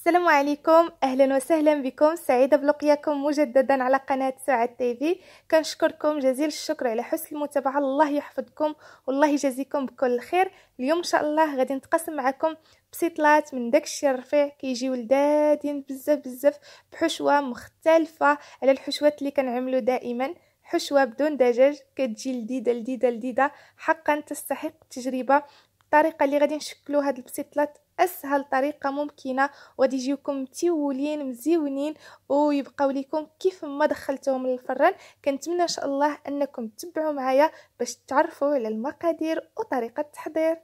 السلام عليكم، اهلا وسهلا بكم. سعيده بلقياكم مجددا على قناه سعاد تيفي. كنشكركم جزيل الشكر على حسن المتابعه. الله يحفظكم والله يجازيكم بكل خير. اليوم ان شاء الله غادي نتقاسم معكم بسيطلات من داكشي الرفيع كيجيو لذاذين بزاف بزاف، بحشوه مختلفه على الحشوات اللي كنعملوا دائما. حشوه بدون دجاج كتجي لذيذه لذيذه لذيذه، حقا تستحق التجربه. الطريقه اللي غادي نشكلوا هاد البسيطلات اسهل طريقه ممكنه، وغادي يجيوكم متيولين مزيونين ويبقاو لكم كيف ما دخلتهم للفران. كنتمنى ان شاء الله انكم تتبعوا معايا باش تعرفوا على المقادير وطريقه التحضير.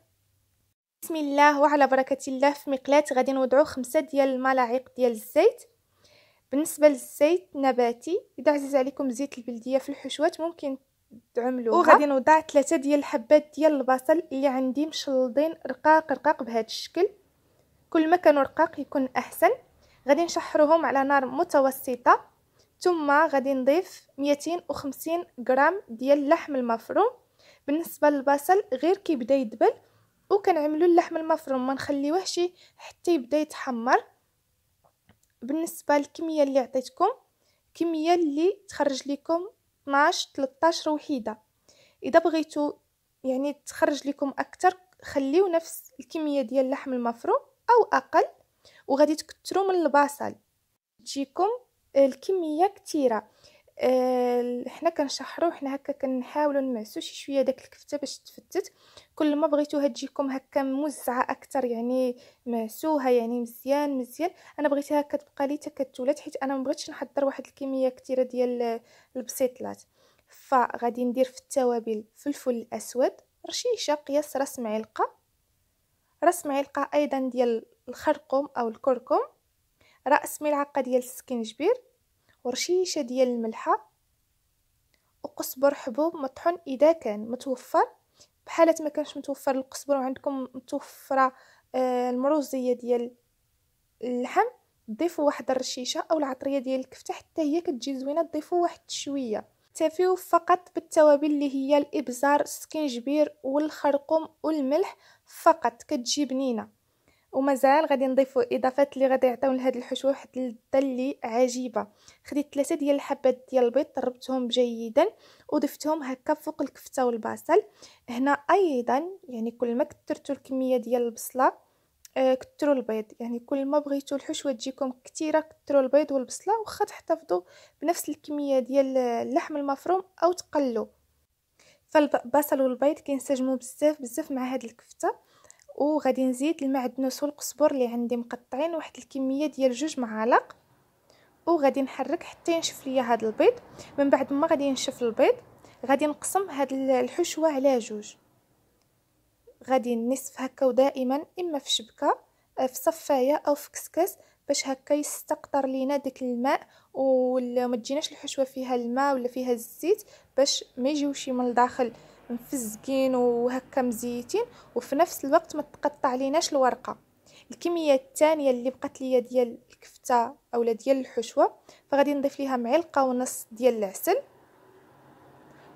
بسم الله وعلى بركه الله. في مقلاة غادي نوضعوا 5 ديال الملاعق ديال الزيت. بالنسبه للزيت نباتي، اذا عزيز عليكم زيت البلديه في الحشوات ممكن تعملوها. وغادي نوضع 3 ديال الحبات ديال البصل اللي عندي مشلضين رقاق رقاق بهذا الشكل. كل ما كانوا رقاق يكون احسن. غادي نشحروهم على نار متوسطه. ثم غادي نضيف 250 غرام ديال اللحم المفروم. بالنسبه للبصل غير كيبدا يدبل وكنعملوا اللحم المفروم ما نخليوهش حتى يبدا يتحمر. بالنسبه للكميه اللي عطيتكم، كميه اللي تخرج لكم 12 13 وحيده. اذا بغيتوا يعني تخرج لكم اكثر خليو نفس الكميه ديال اللحم المفروم او اقل، وغادي تكثروا من البصل تجيكم الكميه كثيره. حنا كنشحروا حنا هكا كنحاولوا نمعسوا شي شويه داك الكفته باش تفتت. كل ما بغيتوها تجيكم هكا موزعه اكثر يعني معسوها يعني مزيان مزيان. انا بغيتها هكا تبقى لي تكتلات حيت انا ما بغيتش نحضر واحد الكميه كثيره ديال البسيطلات. فغادي ندير في التوابل فلفل الاسود رشيشه قياس راس معلقه ايضا ديال الخرقوم او الكركم، راس ملعقه ديال السكنجبير، ورشيشه ديال الملحه، وقزبر حبوب مطحون اذا كان متوفر. بحاله ما كانش متوفر القزبر وعندكم متوفره المروزيه ديال اللحم، ضيفوا واحد الرشيشه او العطريه ديال الكفته حتى هي كتجي زوينه. ضيفوا واحد شويه. اكتفيو فقط بالتوابل اللي هي الابزار السكنجبير والخرقوم والملح فقط، كتجي بنينه. ومازال غادي نضيفوا اضافات اللي غادي يعطيو لهاد الحشوه واحد اللذه اللي عجيبه. خديت 3 ديال الحبات ديال البيض طربتهم جيدا وضفتهم هكا فوق الكفته والبصل. هنا ايضا يعني كل ما كثرتوا الكميه ديال البصله كثروا البيض. يعني كل ما بغيتوا الحشوه تجيكم كثيره كثروا البيض والبصله، واخا تحتفظوا بنفس الكميه ديال اللحم المفروم او تقلوا. فالبصل والبيض كينسجموا بزاف بزاف مع هاد الكفته. وغادي نزيد المعدنوس والقزبر اللي عندي مقطعين واحد الكميه ديال 2 معالق، وغادي نحرك حتى ينشف ليا هذا البيض. من بعد ما غادي ينشف البيض غادي نقسم هاد الحشوه على 2. غادي نصف هكا، ودائما اما في شبكه في صفايه او في كسكاس باش هكا يستقطر لينا داك الماء، وما تجيناش الحشوه فيها الماء ولا فيها الزيت، باش ما يجيوش من الداخل مفزقين وهكا مزيتين، وفي نفس الوقت ما تقطع ليناش الورقه. الكميه الثانيه اللي بقات ليا ديال الكفته اولا ديال الحشوه، فغادي نضيف ليها 1.5 معلقه ديال العسل،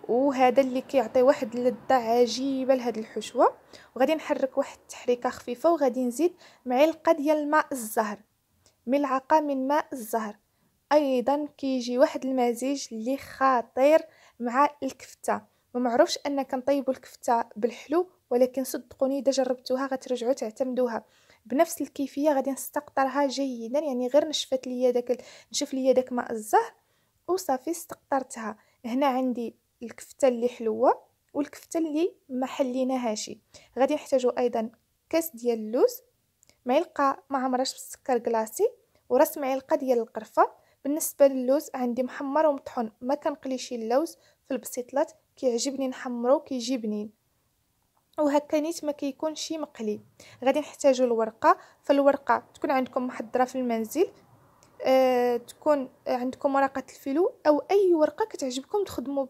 وهذا اللي كيعطي واحد اللذه عجيبه لهاد الحشوه. وغادي نحرك واحد التحريكه خفيفه، وغادي نزيد 1 معلقه ديال ماء الزهر، ملعقه من ماء الزهر. ايضا كيجي واحد المزيج اللي خطير مع الكفته. ما معروفش ان كنطيبوا الكفته بالحلو، ولكن صدقوني اذا جربتوها غترجعوا تعتمدوها بنفس الكيفيه. غادي نستقطرها جيدا، يعني غير نشف ليا داك ماء الزهر وصافي استقطرتها. هنا عندي الكفته اللي حلوه والكفته اللي ما حليناهاش. غادي نحتاجوا ايضا كاس ديال اللوز، معلقه معمراش بالسكر كلاصي، وراس معلقه ديال القرفه. بالنسبه للوز عندي محمر ومطحون، ما كنقليش اللوز في البسيطلات، كيعجبني نحمرو كيجي بنين، وهكا نيت ما كيكونش مقلي. غادي نحتاجوا الورقه. فالورقه تكون عندكم محضره في المنزل، تكون عندكم ورقه الفيلو او اي ورقه كتعجبكم تخدموا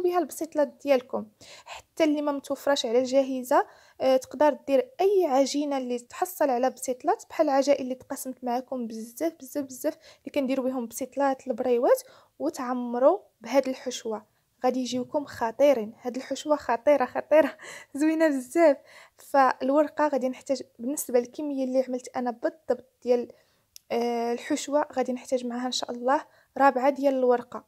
بها البسيطلات ديالكم. حتى اللي ما متوفراش على الجاهزه تقدر دير اي عجينه اللي تحصل على بسيطلات، بحال العجائن اللي تقسمت معكم بزاف بزاف بزاف اللي كنديروا بهم بسيطلات البريوات، وتعمروا بهاد الحشوه. غادي يجيوكم خطيرين. هاد الحشوه خطيره خطيره زوينه بزاف. فالورقه غادي نحتاج بالنسبه للكميه اللي عملت انا بالضبط ديال الحشوه غادي نحتاج معها ان شاء الله رابعه ديال الورقه،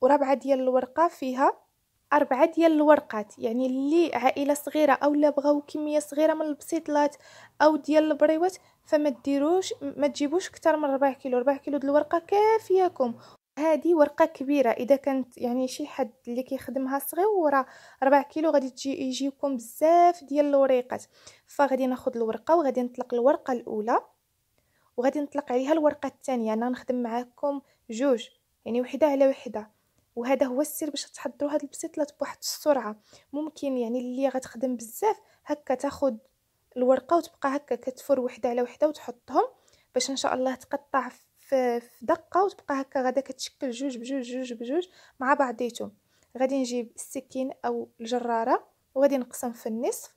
ورابعه ديال الورقه فيها 4 ديال الورقات. يعني اللي عائله صغيره او لا بغاو كميه صغيره من البسيطلات او ديال البريوات فما ديروش ما تجيبوش اكثر من 4 كيلو. 4 كيلو ديال الورقه كافياكم. هذه ورقه كبيره اذا كانت يعني شي حد اللي كيخدمها صغيره 4 كيلو غادي يجيكم بزاف ديال الوريقات. فغادي ناخذ الورقه وغادي نطلق الورقه الاولى وغادي نطلق عليها الورقه الثانيه. انا نخدم معاكم جوج يعني وحده على وحده، وهذا هو السر باش تحضروا هاد البسيطلات بواحد السرعه. ممكن يعني اللي غتخدم بزاف هكا تاخذ الورقه وتبقى هكا كتفر وحده على وحده وتحطهم باش ان شاء الله تقطع في دقه وتبقى هكا غادا كتشكل جوج بجوج جوج بجوج مع بعضيتهم. غادي نجيب السكين او الجراره وغادي نقسم في النصف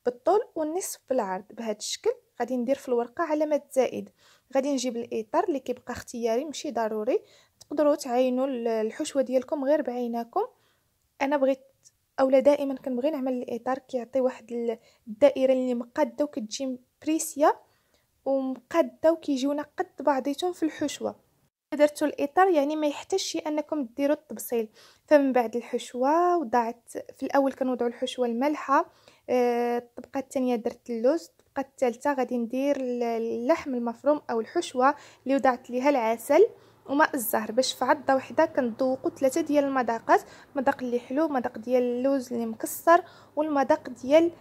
بالطول والنصف بالعرض بهذا الشكل. غادي ندير في الورقه علامات زائد. غادي نجيب الاطار اللي كيبقى اختياري ماشي ضروري، تقدروا تعينوا الحشوه ديالكم غير بعيناكم. انا بغيت اولا دائما كنبغي نعمل الاطار كيعطي واحد الدائره اللي مقاده وكتجي بريسيا ومقاده وكيجيونا قد بعضيتهم في الحشوه. درتوا الاطار يعني ما يحتاجش انكم ديروا التبصيل. فمن بعد الحشوه وضعت في الاول كنوضعوا الحشوه المالحه، الطبقه الثانيه درت اللوز، الطبقه الثالثه غادي ندير اللحم المفروم او الحشوه اللي وضعت ليها العسل وماء الزهر باش في عضه وحده كنذوقوا 3 ديال المذاقات، مذاق اللي حلو، مذاق ديال اللوز اللي مكسر، والمذاق ديال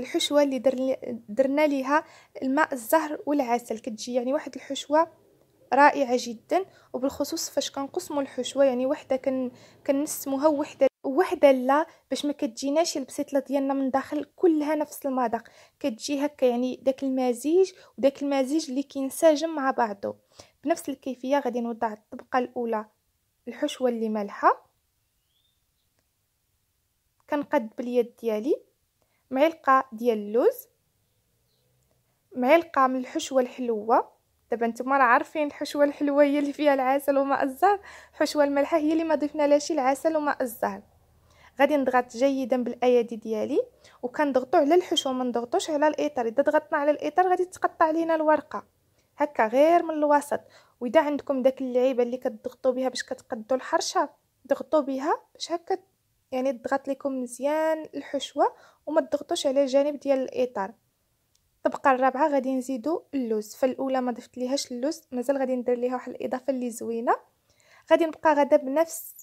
الحشوه اللي درنا ليها الماء الزهر والعسل. كتجي يعني واحد الحشوه رائعه جدا. وبالخصوص فاش كنقسموا الحشوه يعني وحده كنسموها وحده لا باش ما كتجيناش البسيطله ديالنا من داخل كلها نفس المذاق، كتجي هكا يعني داك المزيج وداك المزيج اللي كينسجم مع بعضه. بنفس الكيفيه غادي نوضع الطبقه الاولى الحشوه اللي مالحه، كنقد باليد ديالي معلقه ديال اللوز، معلقه من الحشوه الحلوه. دابا نتوما راه عارفين الحشوه الحلوه هي اللي فيها العسل وماء الزهر، الحشوه المالحه هي اللي ما ضفنا لهاش العسل وماء الزهر. غادي نضغط جيدا بالايادي ديالي وكنضغطوا على الحشوه ما نضغطوش على الاطار. اذا ضغطنا على الاطار غادي تقطع لينا الورقه هكا غير من الوسط. واذا عندكم داك اللعيبه اللي كتضغطوا بها باش كتقدوا الحرشه ضغطوا بها باش هكا يعني تضغط لكم مزيان الحشوه وما تضغطوش على الجانب ديال الاطار. الطبقه الرابعه غادي نزيدوا اللوز. فالاولى ما ضفت ليهاش اللوز، مازال غادي ندير ليها واحد الاضافه اللي زوينه. غادي نبقى غدا بنفس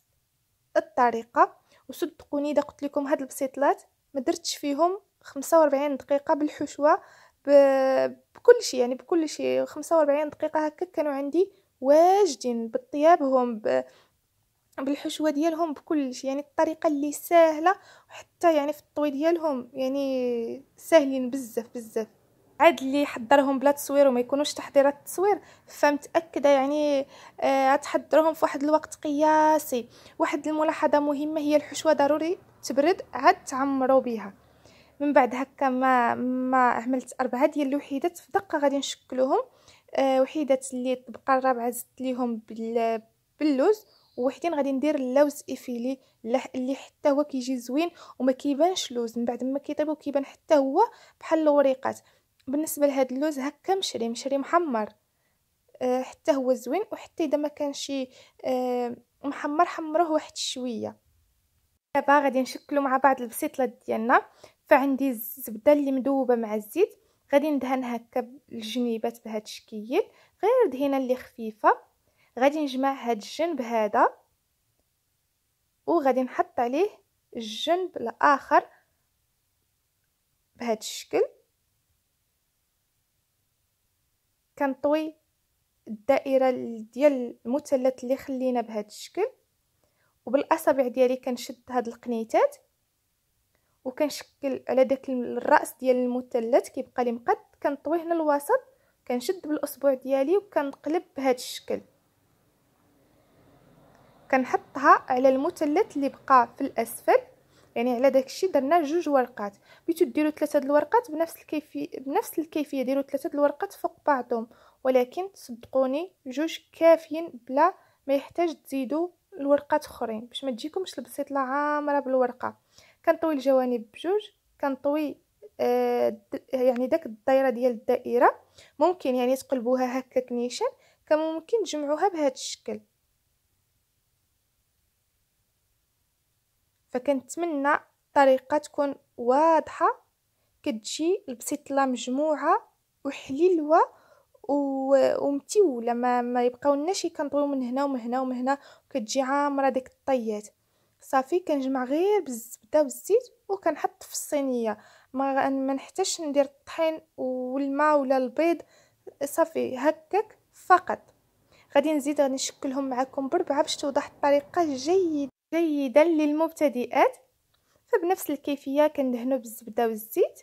الطريقه. وصدقوني اذا قلت لكم هاد البسيطلات ما درتش فيهم 45 دقيقه بالحشوه بكل شيء، يعني بكل شيء 45 دقيقه هكا كانوا عندي واجدين بطيابهم بالحشوه ديالهم بكل شيء. يعني الطريقه اللي سهله وحتى يعني في الطوي ديالهم يعني ساهلين بزاف بزاف. عاد اللي حضرهم بلا تصوير وما يكونوش تحضيرات التصوير فمتاكده يعني غتحضرهم في واحد الوقت قياسي. واحد الملاحظه مهمه هي الحشوه ضروري تبرد عاد تعمروا بها. من بعد هكا ما عملت 4 ديال الوحيدات في دقه غادي نشكلوهم. وحيدات اللي الطبقه الرابعه زدت ليهم باللوز، ووحدين غادي ندير اللوز افيلي اللي حتى هو كيجي زوين وما كيبانش لوز. من بعد ما كيطيبوا كيبان حتى هو بحال الوريقات. بالنسبه لهاد اللوز هكا مشري محمر حتى هو زوين. وحتى اذا ما كانش محمر حمروه واحد شويه. دابا غادي نشكلوا مع بعض البسيطلات ديالنا. فعندي الزبده اللي مذوبه مع الزيت غادي ندهن هكا الجنيبات بهذا الشكل غير دهينه اللي خفيفه. غادي نجمع هاد الجنب هذا وغادي نحط عليه الجنب الاخر بهذا الشكل. كنطوي الدائره ديال المثلث اللي خلينا بهذا الشكل وبالاصابع ديالي كنشد هاد القنيتات وكنشكل على داك الراس ديال المثلث كيبقى لي مقد. كنطويه هنا الوسط كنشد بالاصبع ديالي وكنقلب بهذا الشكل. كنحطها على المثلث اللي بقى في الاسفل. يعني على داك الشيء درنا 2 ورقات. بغيتو ديروا 3 د الورقات بنفس الكيفيه ديروا 3 د الورقات فوق بعضهم، ولكن صدقوني 2 كافيين بلا ما يحتاج تزيدوا الورقات اخرين باش ما تجيكمش البسيطله عامره بالورقه. كنطوي الجوانب ب2، كنطوي يعني داك الدايره ديال الدائره. ممكن يعني تقلبوها هكاك نيشان، كما ممكن تجمعوها بهذا الشكل. فكنتمنى الطريقه تكون واضحه، كتجي البسيطله مجموعه وحليلوه ومتيوله، ما يبقاولناش كنطويو من هنا ومن هنا ومن هنا وكتجي عامره ديك الطيات. صافي كنجمع غير بالزبده والزيت وكنحط في الصينيه، ما نحتاجش ندير الطحين والماء ولا البيض. صافي هكاك فقط. غادي نزيد نشكلهم معكم بربعه باش توضح الطريقه جيدا للمبتدئات. فبنفس الكيفيه كندهنوا بالزبده والزيت،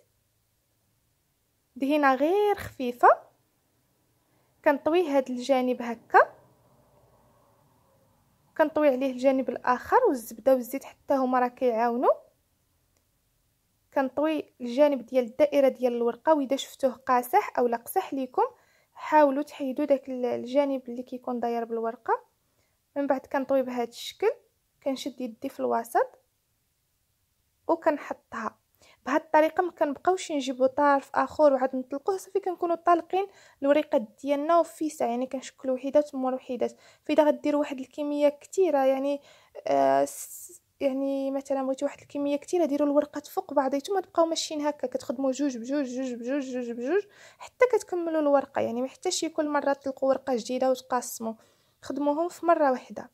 دهينه غير خفيفه. كنطوي هذا الجانب هكا، كنطوي عليه الجانب الاخر، والزبده والزيت حتى هما راه كيعاونوا. كنطوي الجانب ديال الدائره ديال الورقه، واذا شفتوه قاصح او قصح ليكم حاولوا تحيدوا داك الجانب اللي كيكون داير بالورقه. من بعد كنطوي بهذا الشكل، كنشد يدي في الوسط وكنحطها بهذه الطريقه. ما كنبقاوش نجيبوا طرف اخر وعاد نطلقوه، صافي كنكونوا طالقين الوريقات ديالنا وفيسع، يعني كنشكلوا وحيدات مور وحيدات. فاذا غديروا واحد الكميه كثيره، يعني مثلا بغيتي واحد الكميه كثيره، ديروا الورقات فوق بعضيتهم، ما تبقاو ماشيين هكا، كتخدموا جوج بجوج جوج بجوج جوج بجوج حتى كتكملوا الورقه. يعني ما يحتاجش كل مره تلقوا ورقه جديده وتقاسموا، خدموهم في مره واحده.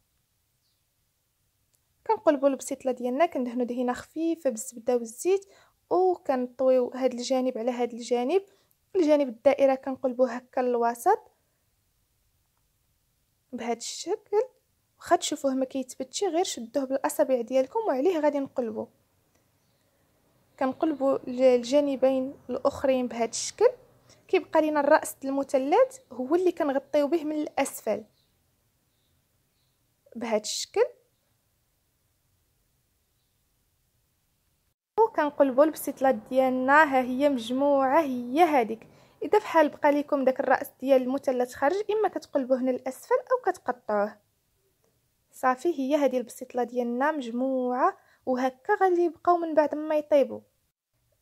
كنقلبوا البسيطله ديالنا، كندهنوا دهينه خفيفه بالزبده والزيت، وكنطويو هذا الجانب على هذا الجانب. الجانب الدائره كنقلبوه هكا للوسط بهذا الشكل. واخا تشوفوه ما كيتبتش، غير شدوه بالاصابع ديالكم وعليه غادي نقلبوا. كنقلبوا الجانبين الاخرين بهذا الشكل. كيبقى لينا الراس المثلث هو اللي كنغطيو به من الاسفل بهذا الشكل. وكنقلبوا البسيطلات ديالنا، ها هي مجموعه، هي هذيك. اذا بحال بقى لكم داك الراس ديال المثلث خارج، اما كتقلبوه من الاسفل او كتقطعوه. صافي هي هذه البسيطله ديالنا مجموعه، وهكا غادي يبقاو من بعد ما يطيبوا.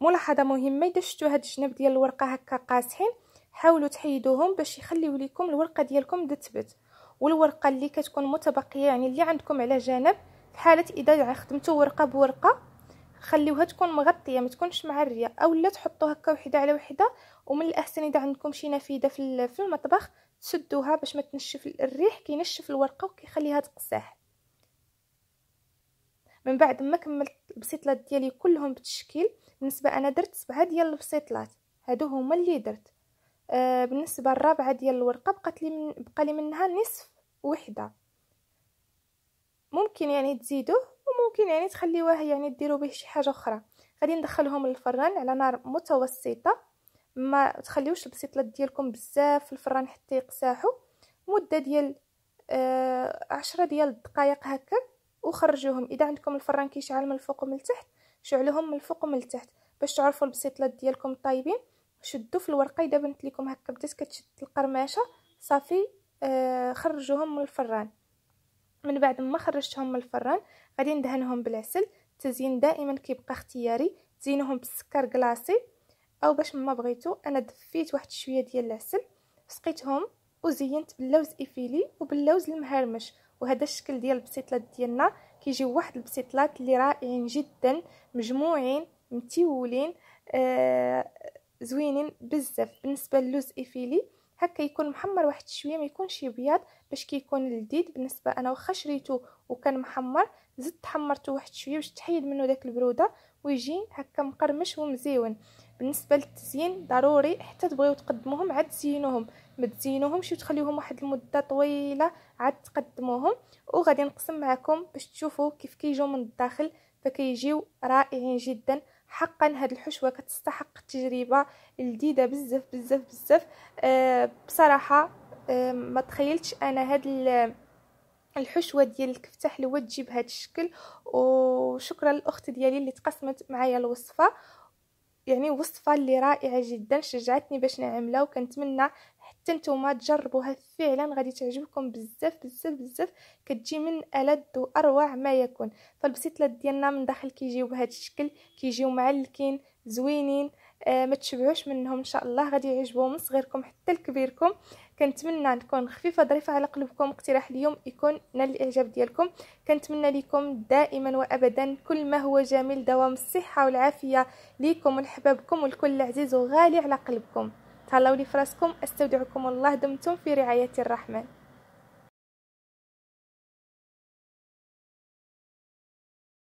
ملاحظه مهمه، اذا شفتوا هاد الجناب ديال الورقه هكا قاصحين، حاولوا تحيدوهم باش يخليو لكم الورقه ديالكم تثبت. والورقه اللي كتكون متبقيه، يعني اللي عندكم على جنب، في حاله اذا خدمتوا ورقه بورقه خليوها تكون مغطيه، ما تكونش معريه، اولا تحطوا هكا وحده على وحده. ومن الاحسن اذا عندكم شي نافذه في المطبخ تسدوها باش ما تنشف، الريح كينشف الورقه وكيخليها تقسح. من بعد ما كملت البسيطلات ديالي كلهم بالتشكيل، بالنسبه انا درت 7 ديال البسيطلات، هادو هما اللي درت. بالنسبه الرابعه ديال الورقه بقى لي منها نصف وحده. ممكن يعني تزيدوه، وممكن يعني تخليوه يعني ديروا به شي حاجه اخرى. غادي ندخلهم للفران على نار متوسطه، ما تخليوش البسيطلات ديالكم بزاف في الفران حتى يقساحوا. مده ديال 10 ديال الدقائق هكا، وخرجوهم. اذا عندكم الفران كيشعل من الفوق ومن التحت، شعلوهم من الفوق ومن التحت باش تعرفوا البسيطلات ديالكم طايبين. شدوا في الورقه، اذا بنت لكم هكا بدات كتشد القرماشه، صافي خرجوهم من الفران. من بعد ما خرجتهم من الفران غادي ندهنهم بالعسل. التزيين دائما كيبقى اختياري، تزينوهم بالسكر كلاصي او باش ما بغيتو. انا دفيت واحد شويه ديال العسل، سقيتهم وزينت باللوز افيلي وباللوز المهرمش. وهذا الشكل ديال البسيطلات ديالنا كيجيو واحد البسيطلات اللي رائعين جدا، مجموعين متيولين، زوينين بزاف. بالنسبه للوز افيلي هكا يكون محمر واحد شويه، ما يكونش ابيض باش كيكون لذيذ. بالنسبه انا واخا شريته وكان محمر، زدت حمرته واحد شويه باش تحيد منه داك البروده ويجي هكا مقرمش ومزيون. بالنسبه للتزيين ضروري حتى تبغيو تقدموهم عاد تزينوهم، ما تزينوهمش وتخليوهم واحد المده طويله عاد تقدموهم. وغادي نقسم معكم باش تشوفوا كيف كيجيو من الداخل، فكيجيو رائعين جدا. حقا هاد الحشوه كتستحق التجربه، لذيذه بزاف بزاف بزاف. بصراحه ما تخيلتش انا هاد الحشوه ديال الكفته حلوه تجي بهذا الشكل. وشكرا للاخت ديالي اللي تقسمت معايا الوصفه، يعني وصفه اللي رائعه جدا، شجعتني باش نعملها. وكنتمنى حتى نتوما تجربوها، فعلا غادي تعجبكم بزاف بزاف بزاف. كتجي من ألذ واروع ما يكون. فالبسيطلات ديالنا من داخل كيجيو بهذا الشكل، كيجيو معلكين زوينين. ما تشبعوش منهم ان شاء الله، غادي يعجبوا من صغيركم حتى لكبيركم. كنتمنى نكون خفيفه ظريفه على قلبكم، اقتراح اليوم يكون نال الاعجاب ديالكم. كنتمنى لكم دائما وابدا كل ما هو جميل، دوام الصحه والعافيه ليكم ولحبابكم والكل عزيز وغالي على قلبكم. تهلاو لي فراسكم، استودعكم الله، دمتم في رعايه الرحمن.